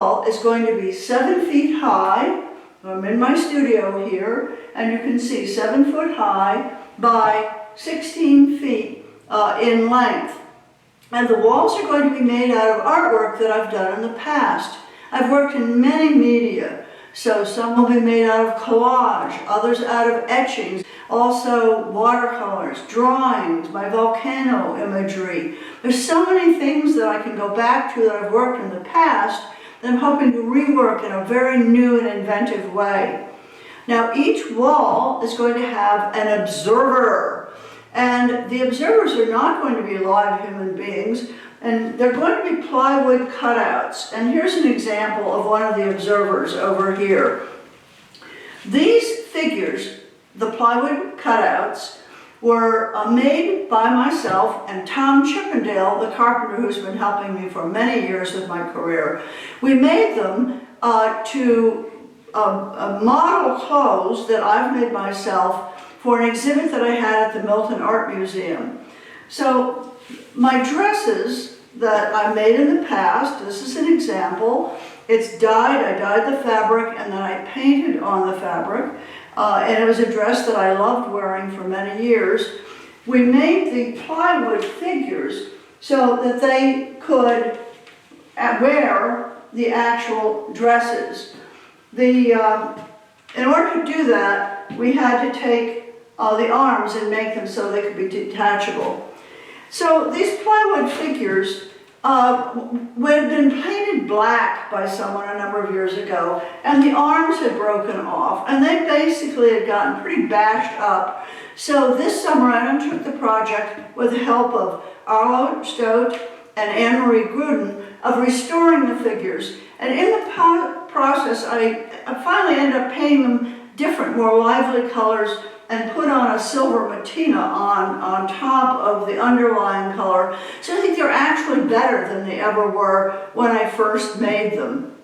wall is going to be 7 feet high. I'm in my studio here, and you can see 7 foot high by 16 feet in length. And the walls are going to be made out of artwork that I've done in the past. I've worked in many media, so some will be made out of collage, others out of etchings, also watercolors, drawings, my volcano imagery. There's so many things that I can go back to that I've worked in the past that I'm hoping to rework in a very new and inventive way. Now, each wall is going to have an observer, and the observers are not going to be live human beings, and they're going to be plywood cutouts. And here's an example of one of the observers over here. These figures, the plywood cutouts, were made by myself and Tom Chippendale, the carpenter who's been helping me for many years with my career. We made them to model clothes that I've made myself for an exhibit that I had at the Milton Art Museum. So my dresses that I made in the past, this is an example. It's dyed, I dyed the fabric and then I painted on the fabric. And it was a dress that I loved wearing for many years. We made the plywood figures so that they could wear the actual dresses. In order to do that, we had to take the arms and make them so they could be detachable. So these plywood figures had been painted black by someone a number of years ago, and the arms had broken off, and they basically had gotten pretty bashed up. So this summer I undertook the project with the help of Arlo Stote and Anne-Marie Gruden of restoring the figures. And in the process, I finally ended up painting them different, more lively colors, and put on a silver patina on top of the underlying color. So I think they're actually better than they ever were when I first made them.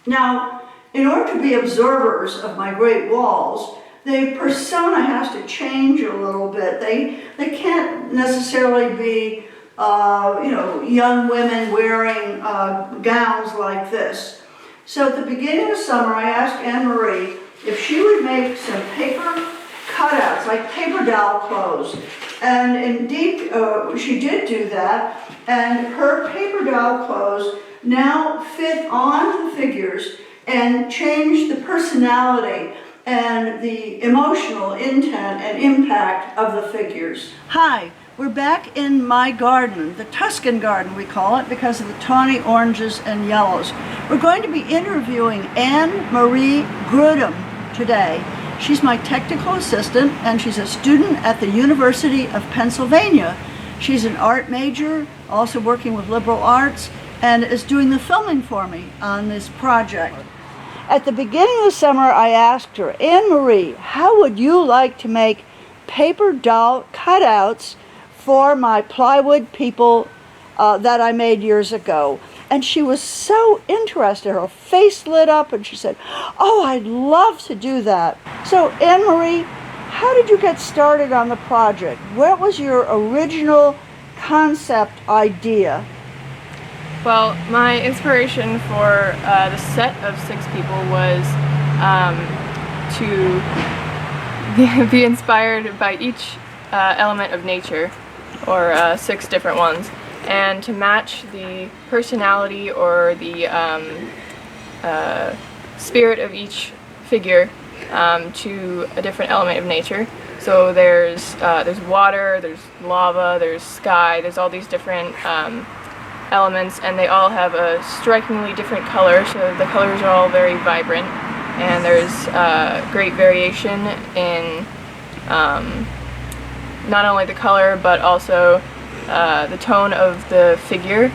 Now, in order to be observers of my great walls, the persona has to change a little bit. They can't necessarily be young women wearing gowns like this. So at the beginning of summer, I asked Anne-Marie if she would make some paper cutouts, like paper doll clothes. And indeed, she did do that, and her paper doll clothes now fit on the figures and change the personality and the emotional intent and impact of the figures. Hi, we're back in my garden, the Tuscan garden we call it, because of the tawny oranges and yellows. We're going to be interviewing Anne-Marie Gruden today. She's my technical assistant, and she's a student at the University of Pennsylvania. She's an art major, also working with liberal arts, and is doing the filming for me on this project. At the beginning of the summer, I asked her, Anne-Marie, how would you like to make paper doll cutouts for my plywood people that I made years ago? And she was so interested. Her face lit up and she said, oh, I'd love to do that. So Anne-Marie, how did you get started on the project? What was your original concept idea? Well, my inspiration for the set of 6 people was to be inspired by each element of nature, or 6 different ones, and to match the personality or the spirit of each figure to a different element of nature. So there's water, there's lava, there's sky, there's all these different elements, and they all have a strikingly different color, so the colors are all very vibrant, and there's great variation in not only the color but also the tone of the figure.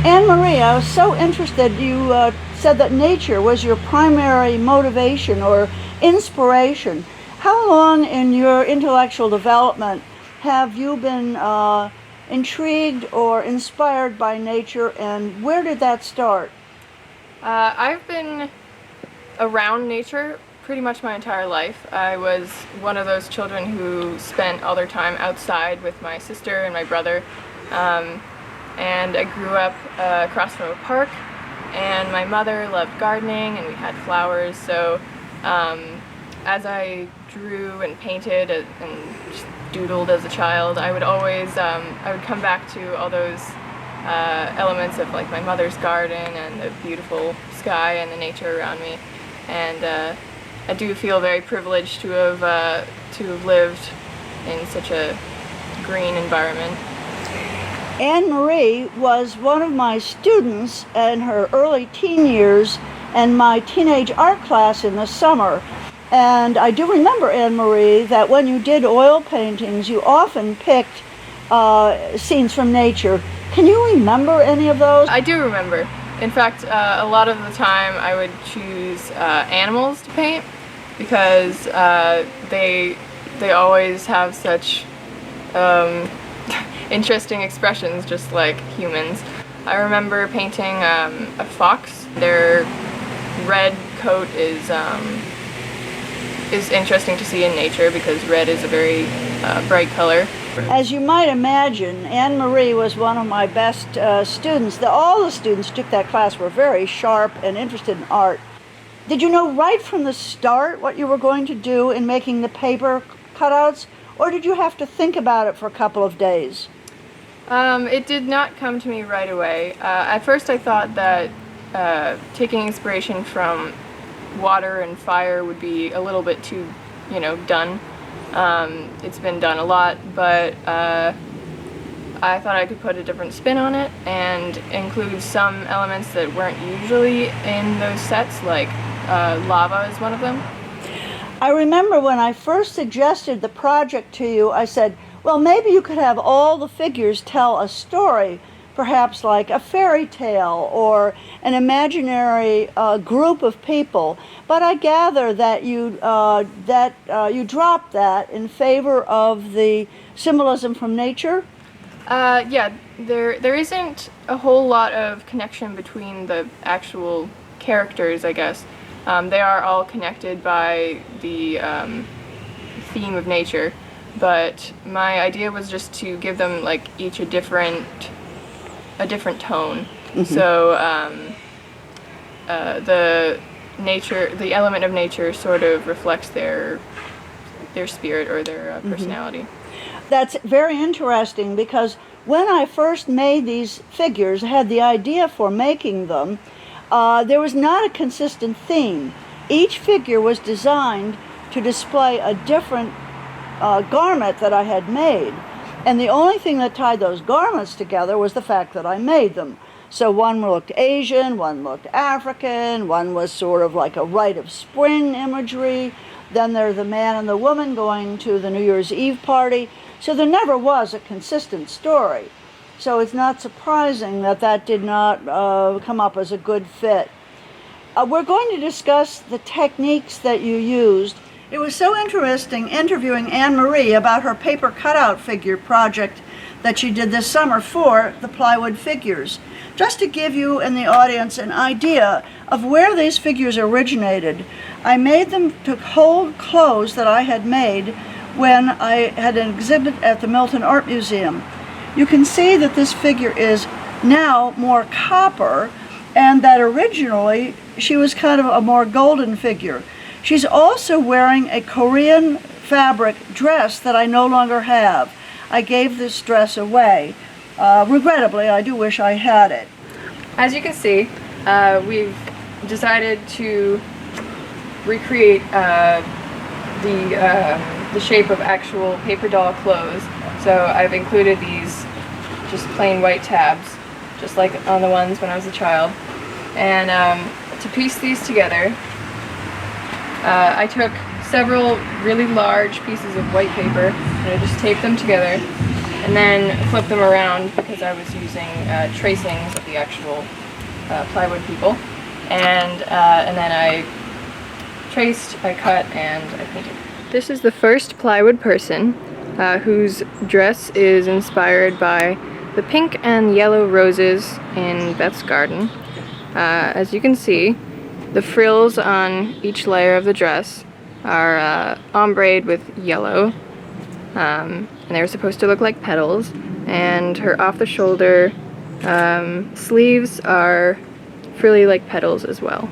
Anne-Marie, I was so interested. You said that nature was your primary motivation or inspiration. How long in your intellectual development have you been intrigued or inspired by nature, and where did that start? I've been around nature pretty much my entire life. I was one of those children who spent all their time outside with my sister and my brother, and I grew up across from a park, and my mother loved gardening, and we had flowers, so as I drew and painted and just doodled as a child, I would always, I would come back to all those elements of like my mother's garden and the beautiful sky and the nature around me, and I do feel very privileged to have lived in such a green environment. Anne-Marie was one of my students in her early teen years and my teenage art class in the summer. And I do remember, Anne-Marie, that when you did oil paintings, you often picked scenes from nature. Can you remember any of those? I do remember. In fact, a lot of the time I would choose animals to paint because they always have such interesting expressions, just like humans. I remember painting a fox. Their red coat is interesting to see in nature because red is a very bright color. As you might imagine, Anne-Marie was one of my best students. All the students who took that class were very sharp and interested in art. Did you know right from the start what you were going to do in making the paper cutouts, or did you have to think about it for a couple of days? It did not come to me right away. At first I thought that taking inspiration from water and fire would be a little bit too, done. It's been done a lot, but I thought I could put a different spin on it and include some elements that weren't usually in those sets, like lava is one of them. I remember when I first suggested the project to you, I said, well, maybe you could have all the figures tell a story, perhaps like a fairy tale or an imaginary group of people. But I gather that you dropped that in favor of the symbolism from nature. Yeah, there isn't a whole lot of connection between the actual characters, I guess. They are all connected by the theme of nature, but my idea was just to give them like each a different tone. Mm-hmm. So the element of nature sort of reflects their spirit or their personality. Mm-hmm. That's very interesting because when I first made these figures, I had the idea for making them. There was not a consistent theme. Each figure was designed to display a different garment that I had made. And the only thing that tied those garments together was the fact that I made them. So one looked Asian, one looked African, one was sort of like a rite of spring imagery. Then there's the man and the woman going to the New Year's Eve party. So there never was a consistent story. So it's not surprising that that did not come up as a good fit. We're going to discuss the techniques that you used. It was so interesting interviewing Anne-Marie about her paper cutout figure project that she did this summer for the plywood figures. Just to give you and the audience an idea of where these figures originated, I made them to hold clothes that I had made when I had an exhibit at the Milton Art Museum. You can see that this figure is now more copper, and that originally she was kind of a more golden figure. She's also wearing a Korean fabric dress that I no longer have. I gave this dress away. Regrettably, I do wish I had it. As you can see, we've decided to recreate the shape of actual paper doll clothes. So I've included these just plain white tabs, just like on the ones when I was a child. And to piece these together, I took several really large pieces of white paper and I just taped them together and then flipped them around because I was using tracings of the actual plywood people. And then I traced, I cut, and I painted. This is the first plywood person whose dress is inspired by the pink and yellow roses in Beth's garden. As you can see, the frills on each layer of the dress are ombre'd with yellow, and they're supposed to look like petals, and her off-the-shoulder sleeves are frilly-like petals as well.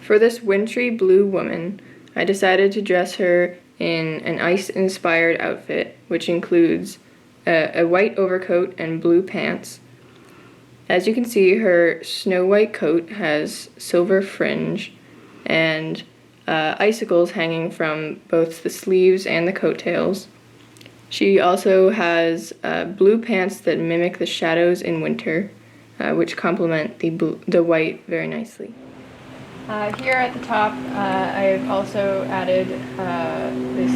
For this wintry blue woman, I decided to dress her in an ice-inspired outfit, which includes a white overcoat and blue pants. As you can see, her snow-white coat has silver fringe and icicles hanging from both the sleeves and the coattails. She also has blue pants that mimic the shadows in winter, which complement the white very nicely. Here at the top, I've also added this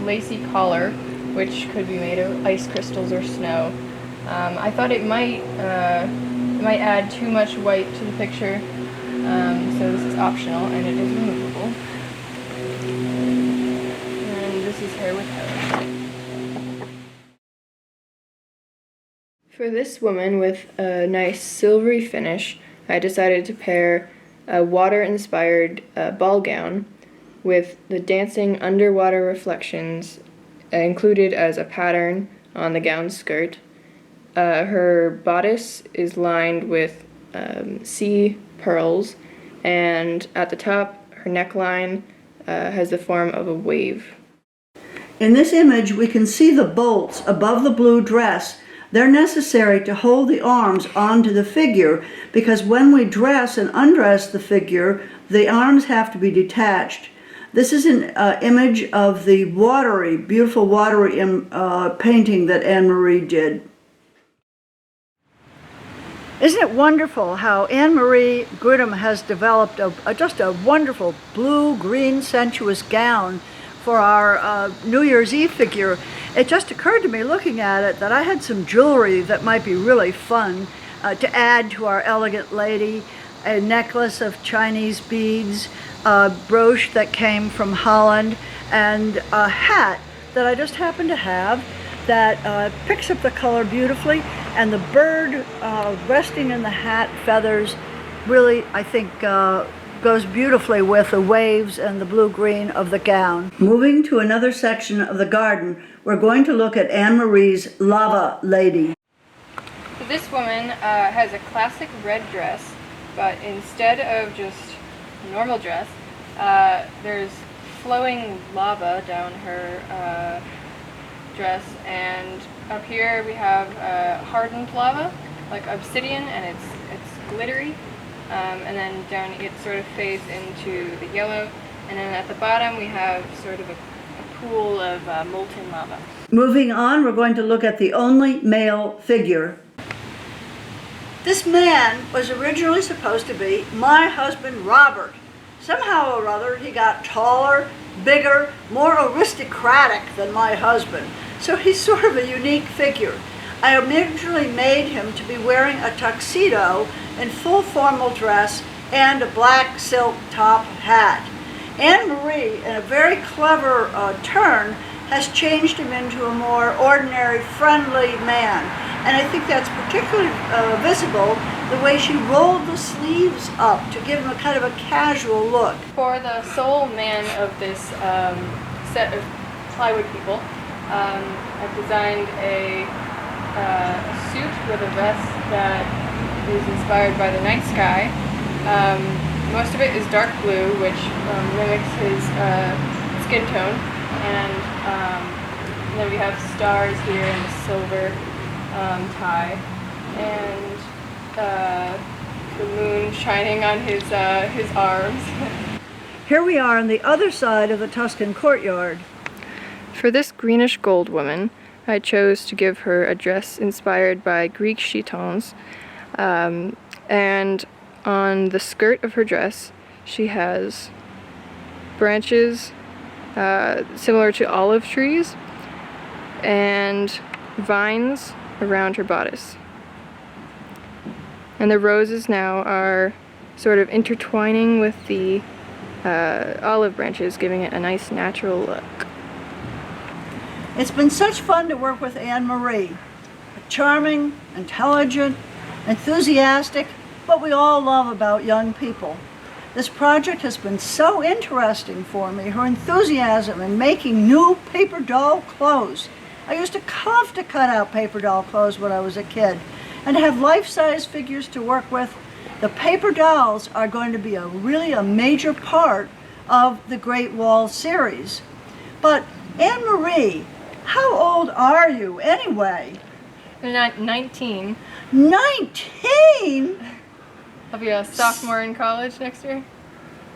lacy collar, which could be made of ice crystals or snow. I thought it might add too much white to the picture, so this is optional and it is removable. And this is her without. For this woman with a nice silvery finish, I decided to pair a water-inspired ball gown with the dancing underwater reflections included as a pattern on the gown's skirt. Her bodice is lined with sea pearls, and at the top, her neckline has the form of a wave. In this image, we can see the bolts above the blue dress. They're necessary to hold the arms onto the figure, because when we dress and undress the figure, the arms have to be detached. This is an image of the beautiful watery painting that Anne-Marie did. Isn't it wonderful how Anne-Marie Grudem has developed just a wonderful blue-green sensuous gown for our New Year's Eve figure? It just occurred to me looking at it that I had some jewelry that might be really fun to add to our elegant lady. A necklace of Chinese beads, a brooch that came from Holland, and a hat that I just happen to have that picks up the color beautifully, and the bird resting in the hat feathers really, I think, goes beautifully with the waves and the blue-green of the gown. Moving to another section of the garden, we're going to look at Anne-Marie's Lava Lady. So this woman has a classic red dress, but instead of just a normal dress, there's flowing lava down her dress, and up here we have hardened lava, like obsidian, and it's glittery. And then down it sort of fades into the yellow, and then at the bottom we have sort of a pool of molten lava. Moving on, we're going to look at the only male figure. This man was originally supposed to be my husband Robert. Somehow or other he got taller, bigger, more aristocratic than my husband, so he's sort of a unique figure. I originally made him to be wearing a tuxedo in full formal dress and a black silk top hat. Anne-Marie, in a very clever turn, has changed him into a more ordinary, friendly man. And I think that's particularly visible the way she rolled the sleeves up to give him a kind of a casual look. For the sole man of this set of plywood people, I've designed a suit with a vest that is inspired by the night sky. Most of it is dark blue, which mimics his skin tone, and then we have stars here in the silver tie, and the moon shining on his arms. Here we are on the other side of the Tuscan courtyard. For this greenish gold woman, I chose to give her a dress inspired by Greek chitons, and on the skirt of her dress she has branches similar to olive trees and vines around her bodice. And the roses now are sort of intertwining with the olive branches, giving it a nice natural look. It's been such fun to work with Anne-Marie. Charming, intelligent, enthusiastic, what we all love about young people. This project has been so interesting for me. Her enthusiasm in making new paper doll clothes. I used to love to cut out paper doll clothes when I was a kid. And to have life-size figures to work with, the paper dolls are going to be really a major part of the Great Wall series. But Anne-Marie, how old are you anyway? I'm 19. 19? I'll be a sophomore in college next year.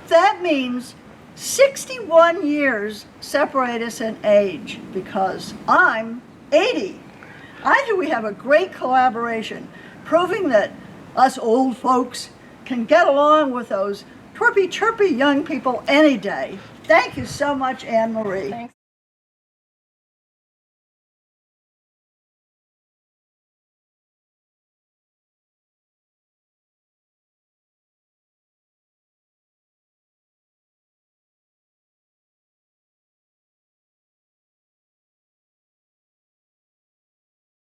That means 61 years separate us in age, because I'm 80. I think we have a great collaboration, proving that us old folks can get along with those twerpy chirpy young people any day. Thank you so much, Anne-Marie. Thanks.